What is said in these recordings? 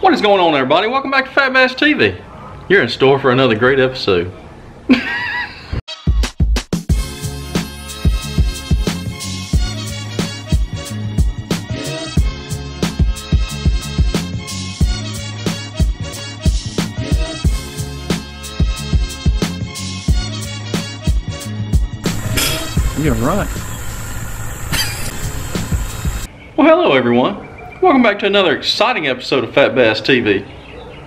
What is going on, everybody? Welcome back to Fat Bass TV. You're in store for another great episode. You're right. Well, hello everyone. Welcome back to another exciting episode of Fat Bass TV.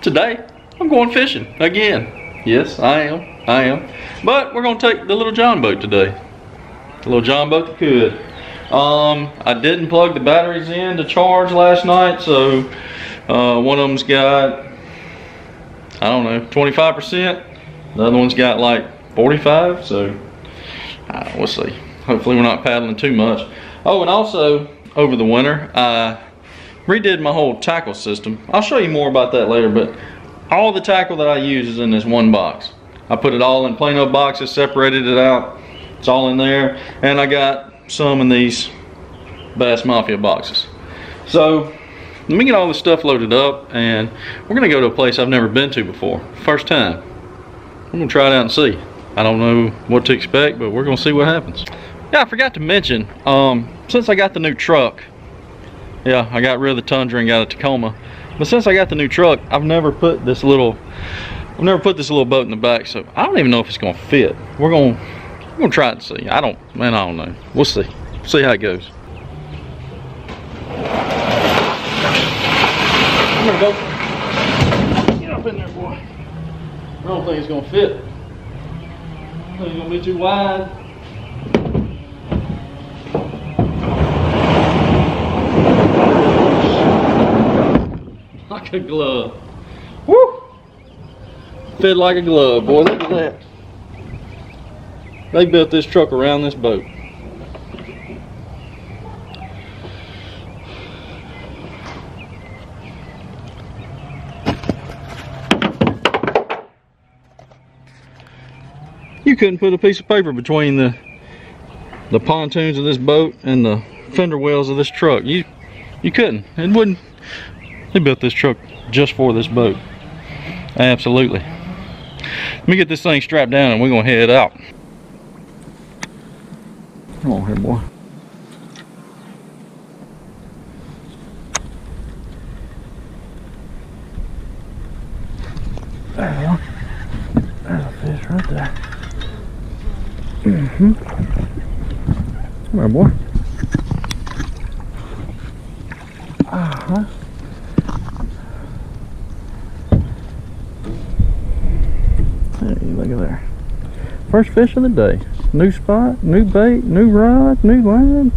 Today, I'm going fishing again. Yes, I am. But we're going to take the little John boat today. The little John boat that could. I didn't plug the batteries in to charge last night, so one of them's got, I don't know, 25%. The other one's got like 45, so we'll see. Hopefully we're not paddling too much. Oh, and also over the winter I redid my whole tackle system. I'll show you more about that later, but all the tackle that I use is in this one box. I put it all in Plano boxes, separated it out. It's all in there, and I got some in these Bass Mafia boxes. So let me get all this stuff loaded up, and we're gonna go to a place I've never been to before. First time. I'm gonna try it out and see. I don't know what to expect, but we're gonna see what happens. Yeah, I forgot to mention, since I got the new truck, yeah, I got rid of the Tundra and got a Tacoma, but since I got the new truck, I've never put this little boat in the back, so I don't even know if it's gonna fit. We're gonna try it and see. I don't know. We'll see how it goes. There we go. Get up in there, boy. I don't think it's gonna fit. I think it's gonna be too wide. Like a glove. Woo! Fit like a glove, boy. Look at that. They built this truck around this boat. You couldn't put a piece of paper between the pontoons of this boat and the fender wells of this truck. You couldn't. It wouldn't. They built this truck just for this boat. Absolutely. Let me get this thing strapped down and we're gonna head out. Come on here, boy. There we are. There's a fish right there. Come here, boy. Hey, look at there. First fish of the day. New spot, new bait, new rod, new line.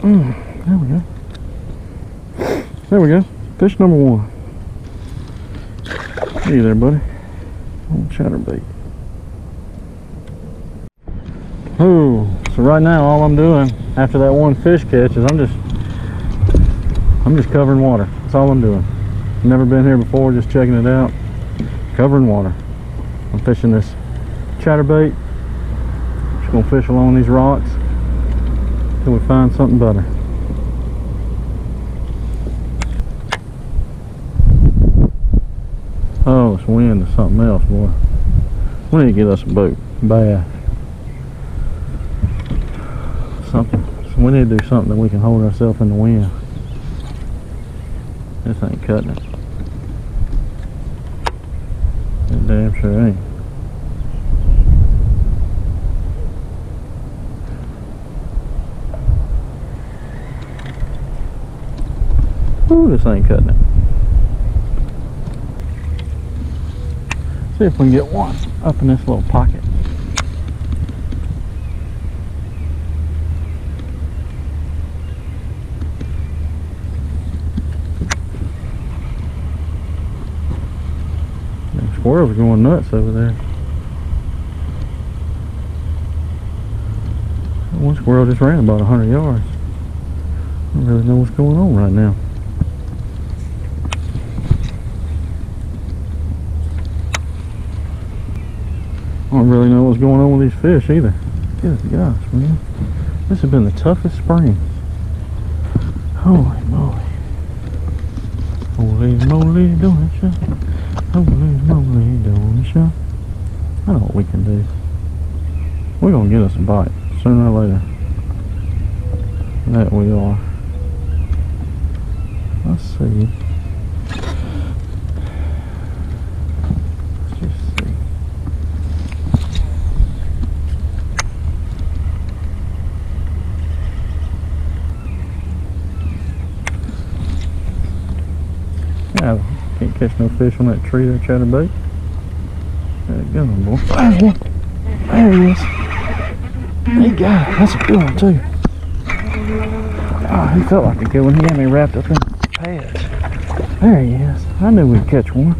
There we go. There we go. Fish number one. Hey there, buddy. Old chatterbait. Oh, so right now all I'm doing after that one fish catch is I'm just covering water. That's all I'm doing. Never been here before, just checking it out. Covering water. I'm fishing this chatterbait. Just gonna fish along these rocks till we find something better. Oh, it's wind or something else, boy. We need to get us a boat. Bass. Something. So we need to do something that we can hold ourselves in the wind. This ain't cutting it. It damn sure ain't. Ooh, this ain't cutting it. See if we can get one up in this little pocket. Squirrels are going nuts over there. One squirrel just ran about 100 yards. I don't really know what's going on right now. I don't really know what's going on with these fish either. Good gosh, man. This has been the toughest spring. Holy moly. Holy moly, doing a shot. Holy moly, doing a shot. I know what we can do. We're gonna get us a bite sooner or later. That we are. Let's see. Let's just see. Yeah, can't catch no fish on that tree there, Chatterbait. There you go, boy. There he is. He got it. That's a good one, too. Oh, he felt like a good one. He had me wrapped up in pads. There he is. I knew we'd catch one.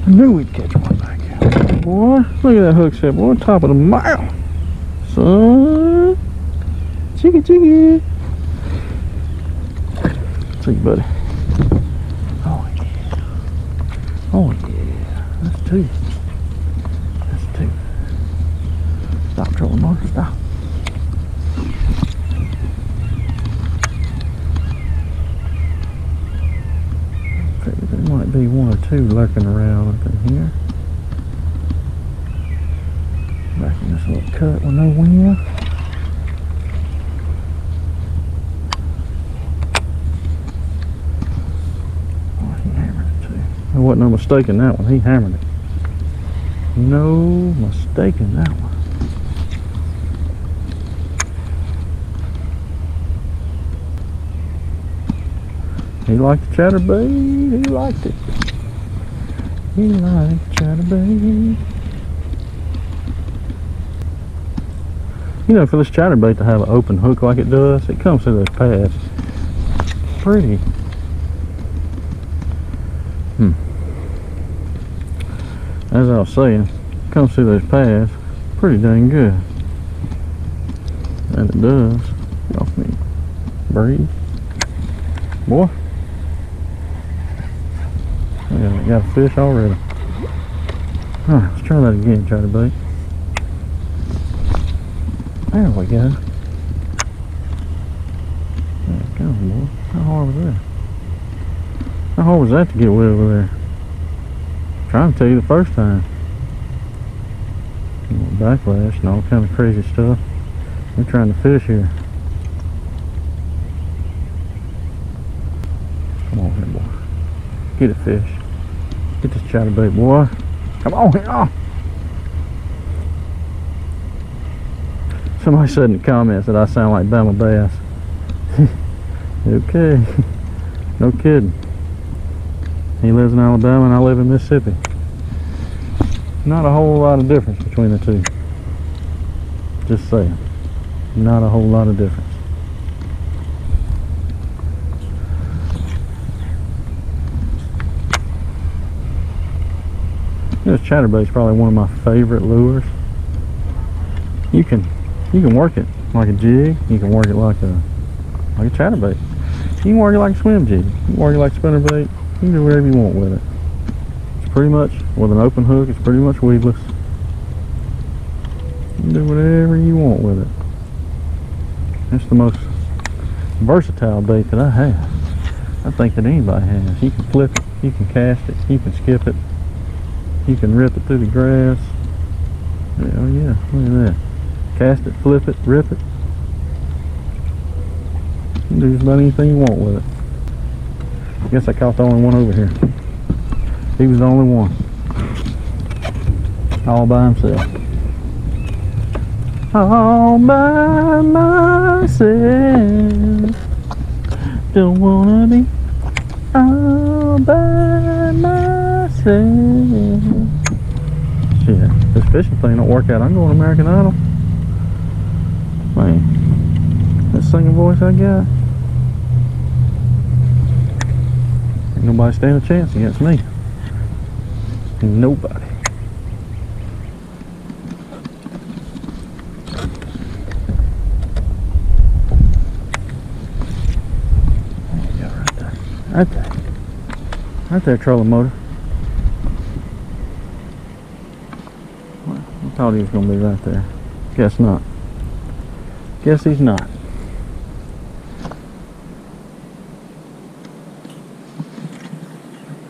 I knew we'd catch one back here. Boy, look at that hook set, boy. Top of the mouth. Son. Chicky, chicky. See you, buddy. Oh, yeah. Oh, yeah. That's two. That's two. Stop trolling, Mark. Stop. There might be one or two lurking around up in here. Back in this little cut with no wind. Oh, he hammered it too. There wasn't no mistake in that one. He hammered it. No mistake in that one. He liked the chatterbait. He liked it. He liked the chatterbait. You know, for this chatterbait to have an open hook like it does, it comes through those pads. Pretty. As I was saying, it comes through those pads pretty dang good. And it does. Get off me. Breathe. Boy. I got a fish already. Alright, let's try that again, Chatterbait. There we go. There it goes, boy. How hard was that? How hard was that to get way over there? I'm trying to tell you the first time. Backlash and all kind of crazy stuff. We're trying to fish here. Come on here, boy. Get a fish. Get this chatterbait, boy. Come on here. Oh. Somebody said in the comments that I sound like Bama Bass. Okay. No kidding. He lives in Alabama and I live in Mississippi. Not a whole lot of difference between the two. Just saying. Not a whole lot of difference. This chatterbait is probably one of my favorite lures. You can work it like a jig. You can work it like a chatterbait. You can work it like a swim jig. You can work it like a spinnerbait. You can do whatever you want with it. It's pretty much, with an open hook, it's pretty much weedless. You can do whatever you want with it. It's the most versatile bait that I have. I think that anybody has. You can flip it, you can cast it, you can skip it, you can rip it through the grass. Oh yeah, look at that. Cast it, flip it, rip it. You can do just about anything you want with it. I guess I caught the only one over here. He was the only one. All by himself. All by myself. Don't wanna be all by myself. Shit, this fishing thing don't work out. I'm going American Idol. Man, that singing voice I got. Ain't nobody stand a chance against me. Nobody. Right there. Right there, trolling motor. Well, I thought he was going to be right there. Guess not. Guess he's not.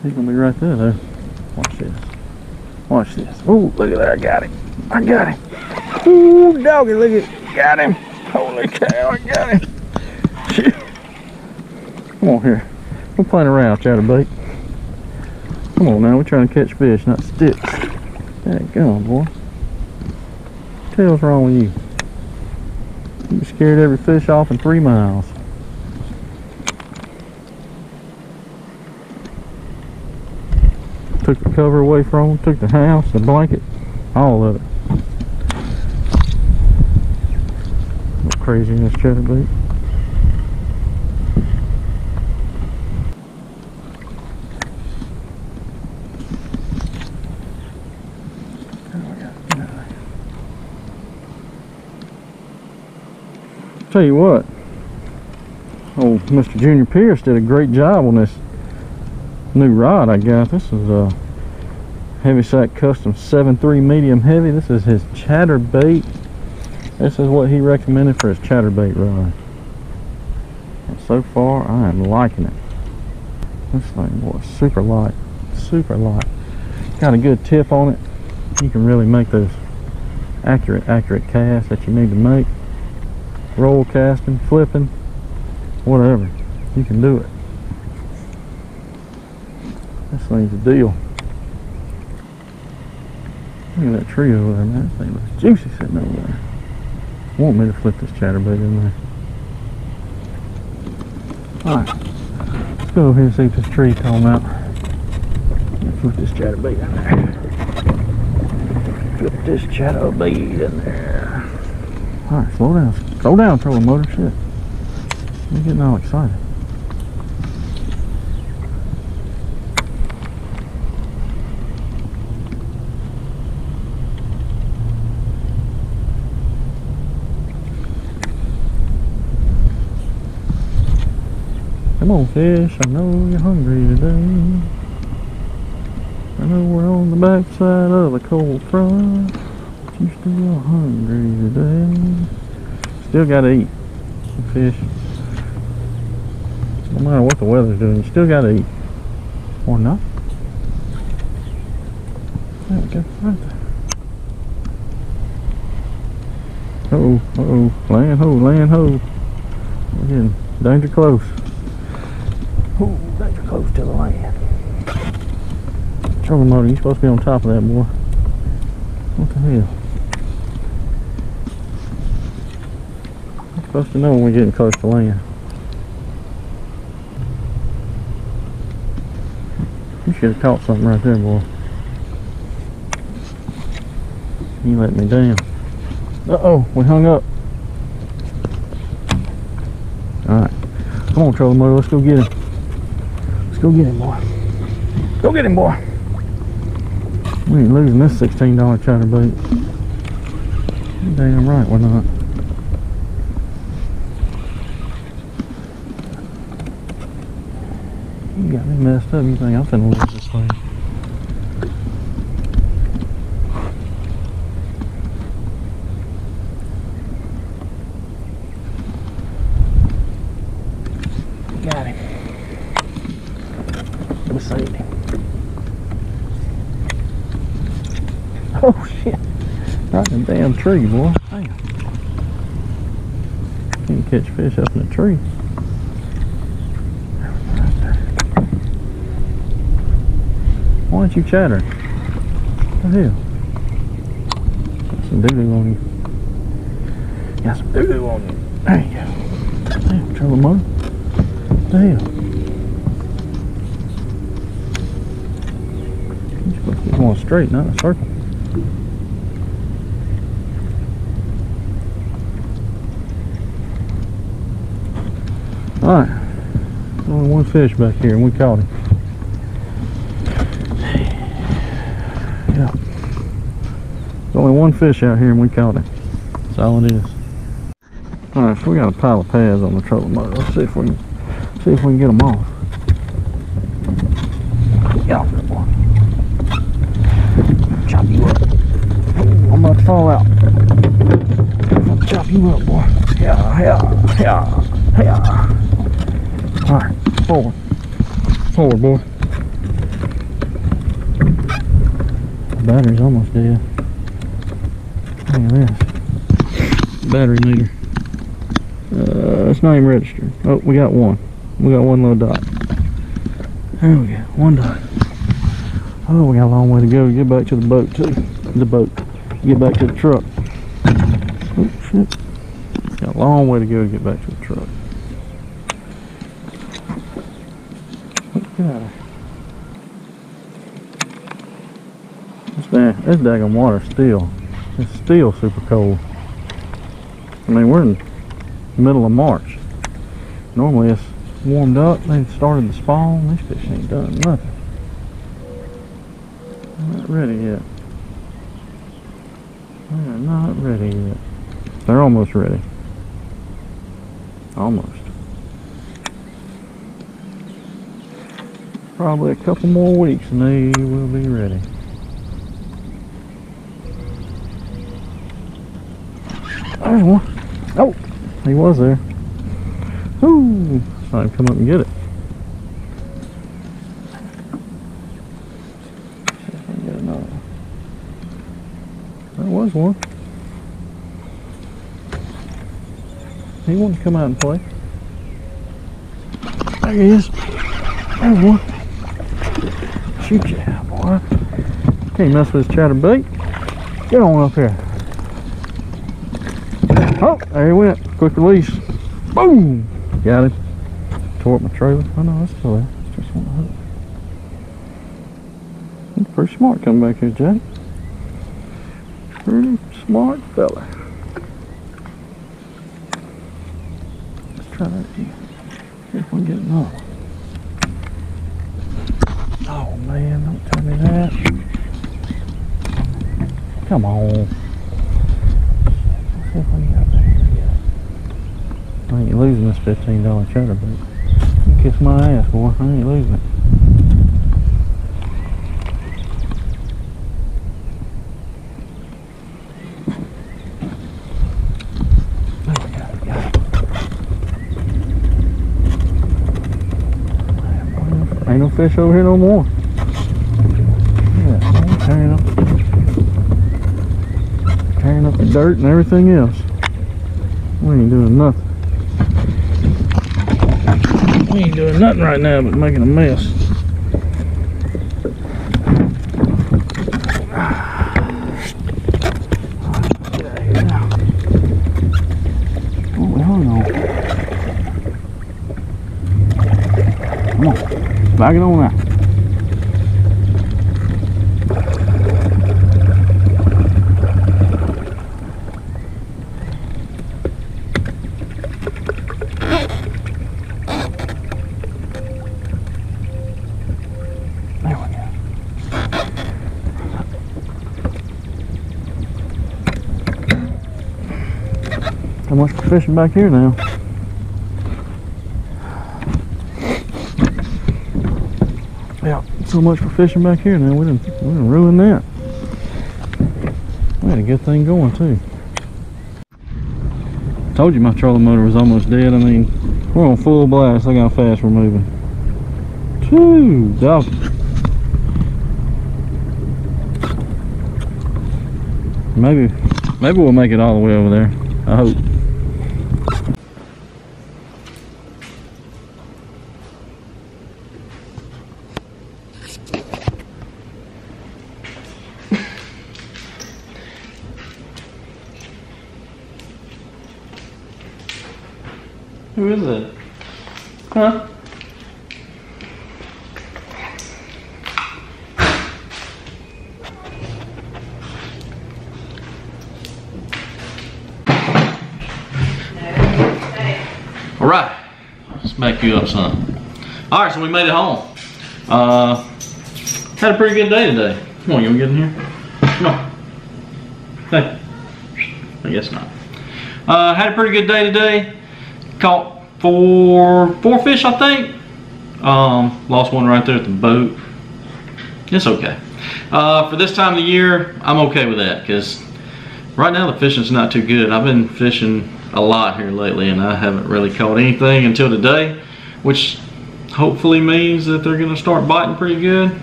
He's gonna be right there though. Watch this. Watch this. Oh, look at that. I got him. I got him. Ooh, doggy, look at it. Got him. Holy cow, I got him. Shit. Come on here. We're playing around, Chatterbait. Come on now, we're trying to catch fish, not sticks. That gun, boy. What the hell's wrong with you? You scared every fish off in 3 miles. Took the cover away from him, took the house, the blanket, all of it. What craziness, Chatterbait. Tell you what, old Mr. Junior Pierce did a great job on this new rod I got. This is a Heaviside Custom 7.3 medium heavy. This is his Chatterbait. This is what he recommended for his Chatterbait rod. And so far, I am liking it. This thing, boy, super light, super light. Got a good tip on it. You can really make those accurate casts that you need to make. Roll casting, flipping, whatever. You can do it. This thing's a deal. Look at that tree over there, man. That thing looks juicy sitting over there. Want me to flip this Chatterbait in there. Alright. Let's go over here and see what this tree's talking about. Flip this Chatterbait in there. Flip this Chatterbait in there. Alright, slow down. Slow down, trolling motor. Shit. I'm getting all excited. Come on, fish. I know you're hungry today. I know we're on the backside of the cold front. But you still hungry today. Still gotta eat. Fish. No matter what the weather's doing, you still gotta eat. Or not. There we go. Right there. Uh-oh, uh-oh. Land ho, land ho. We're getting danger close. Ooh, danger close to the land. Trolling motor, you're supposed to be on top of that, boy. What the hell? You're supposed to know when we're getting close to land. You should have caught something right there, boy. You let me down. Uh-oh, we hung up. Alright. Come on, trolling motor, let's go get him. Let's go get him, boy. Go get him, boy. We ain't losing this $16 Chatterbait. Damn right we're not. You got me messed up. You think I'm finna lose this thing? Got him. We saved him. Oh shit. Right in the damn tree, boy. Damn. Can't catch fish up in the tree. Right there. Why aren't you chattering? What the hell? Got some doo-doo on you. Got some doo-doo on you. There you go. Damn, trolling motor. What the hell? You're supposed to be going straight, not in a circle. Alright, only one fish back here and we caught him. Yeah. There's only one fish out here and we caught him. That's all it is. Alright, so we got a pile of pads on the trolling motor. Let's see if we can get them off. Get off there, boy. Chop you up. I'm about to fall out. I'm about to chop you up, boy. Yeah, yeah, yeah, yeah. Alright, forward. Forward, boy. Battery's almost dead. Look at this. Battery meter. It's not even registered. Oh, we got one. We got one little dot. There we go. One dot. Oh, we got a long way to go to get back to the boat too. Get back to the truck. Oh shit. Got a long way to go to get back to the truck. God. This daggone water still. It's still super cold. I mean, we're in the middle of March. Normally it's warmed up, they started to spawn. These fish ain't done nothing. They're not ready yet. They're not ready yet. They're almost ready. Almost. Probably a couple more weeks and they will be ready. There's one. Oh, he was there. Ooh, it's time to come up and get it. See if I can get another one. There was one. He wanted to come out and play. There he is. There's one. Shoot ya, boy. Can't mess with this chatterbait. Get on up here. Oh, there he went. Quick release. Boom! Got him. Tore up my trailer. Oh no, that's still there. It's just on the hook. He's pretty smart coming back here, Jack. Pretty smart fella. Let's try that again. See if we can get another one. Oh man, don't tell me that. Come on. Let's see if we can get up there. I ain't losing this $15 chatterbait. You kiss my ass, boy. I ain't losing it. There we go. Got it. Ain't no fish over here no more. Yeah, tearing up the dirt and everything else. We ain't doing nothing. We ain't doing nothing right now but making a mess. Get out of here now. Oh, we hung on. Come on, back it on now. How much for fishing back here now? Yeah, so much for fishing back here now. We didn't ruin that. We had a good thing going too. Told you my trolling motor was almost dead. I mean, we're on full blast. Look how fast we're moving. Whew, dog. Maybe we'll make it all the way over there. I hope. Who is it? Huh? All right, let's back you up, son. All right, so we made it home. Had a pretty good day today. Come on, you wanna get in here? Come on. Hey, I guess not. Had a pretty good day today. Caught four fish, I think. Lost one right there at the boat. It's okay. For this time of the year, I'm okay with that because right now the fishing's not too good. I've been fishing a lot here lately and I haven't really caught anything until today, which hopefully means that they're gonna start biting pretty good.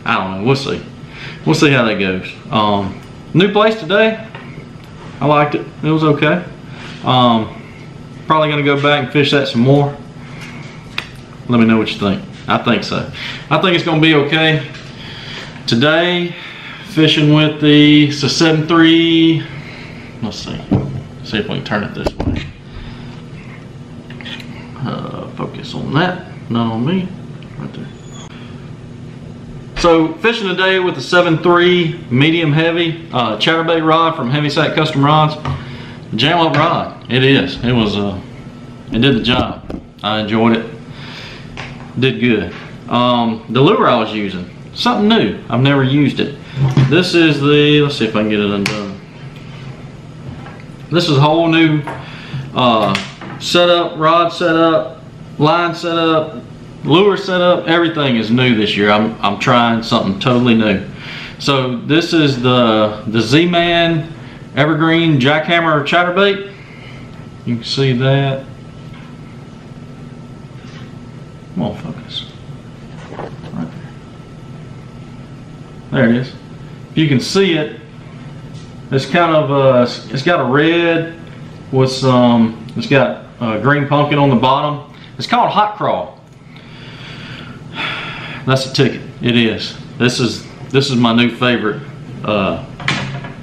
I don't know, we'll see. we'll see how that goes. New place today. I liked it. It was okay. Probably gonna go back and fish that some more. Let me know what you think. I think so. I think it's gonna be okay. Today, fishing with the 7.3. Let's see. See if we can turn it this way. Focus on that, not on me. Right there. So fishing today with the 7.3 medium heavy chatterbait rod from Heavyset Custom Rods. Jam up rod. It is. It was. It did the job. I enjoyed it. Did good. The lure I was using, something new. I've never used it. This is the. Let's see if I can get it undone. This is a whole new setup, rod setup, line setup, lure setup. Everything is new this year. I'm trying something totally new. So this is the Z-Man Evergreen Jackhammer Chatterbait. You can see that. Come on, focus. Right there. There it is. If you can see it, it's kind of it's got a red with some. It's got green pumpkin on the bottom. It's called Hot Crawl. That's a ticket. It is. This is my new favorite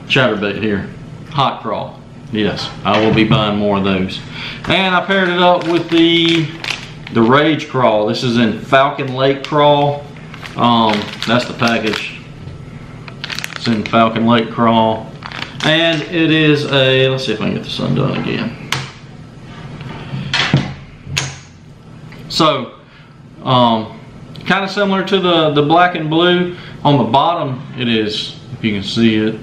chatterbait here. Hot Crawl. Yes, I will be buying more of those. And I paired it up with the Rage Crawl. This is in Falcon Lake Crawl. That's the package. It's in Falcon Lake Crawl. And it is a, let's see if I can get this undone again. So, kind of similar to the black and blue. On the bottom, it is, if you can see it.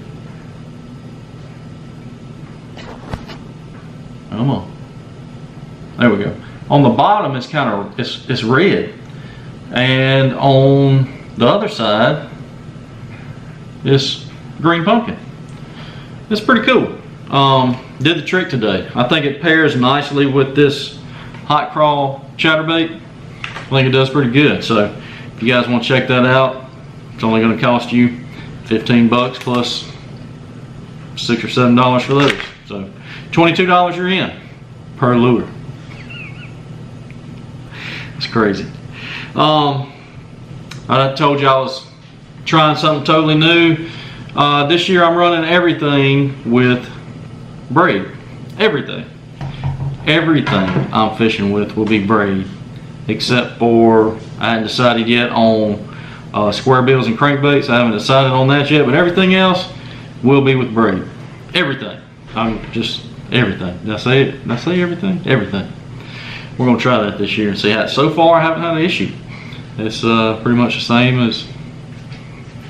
Come on. There we go. On the bottom, it's kind of, it's red. And on the other side, it's green pumpkin. It's pretty cool. Did the trick today. I think it pairs nicely with this Hot Crawl chatterbait. I think it does pretty good. So if you guys want to check that out, it's only going to cost you 15 bucks plus $6 or $7 for those. So $22 you're in per lure. It's crazy. I told you I was trying something totally new. This year I'm running everything with braid. Everything I'm fishing with will be braid, except for I haven't decided yet on square bills and crankbaits. I haven't decided on that yet, but everything else will be with braid. Everything. I'm just everything. Did I say it? Did I say everything? Everything. We're gonna try that this year and see how. So far, I haven't had an issue. It's pretty much the same as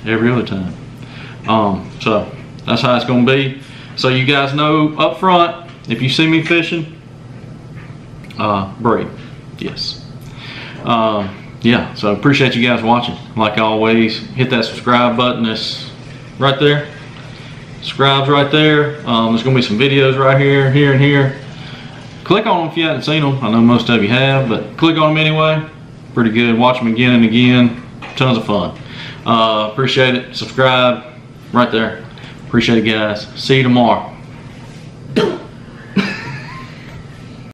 every other time. So that's how it's gonna be. So you guys know up front, if you see me fishing, braid. Yes. Yeah. So appreciate you guys watching. Like always, hit that subscribe button. That's right there. Subscribe's right there. There's gonna be some videos right here, here, and here. Click on them if you haven't seen them. I know most of you have, but click on them anyway. Pretty good. Watch them again and again. Tons of fun. Appreciate it. Subscribe right there. Appreciate it, guys. See you tomorrow.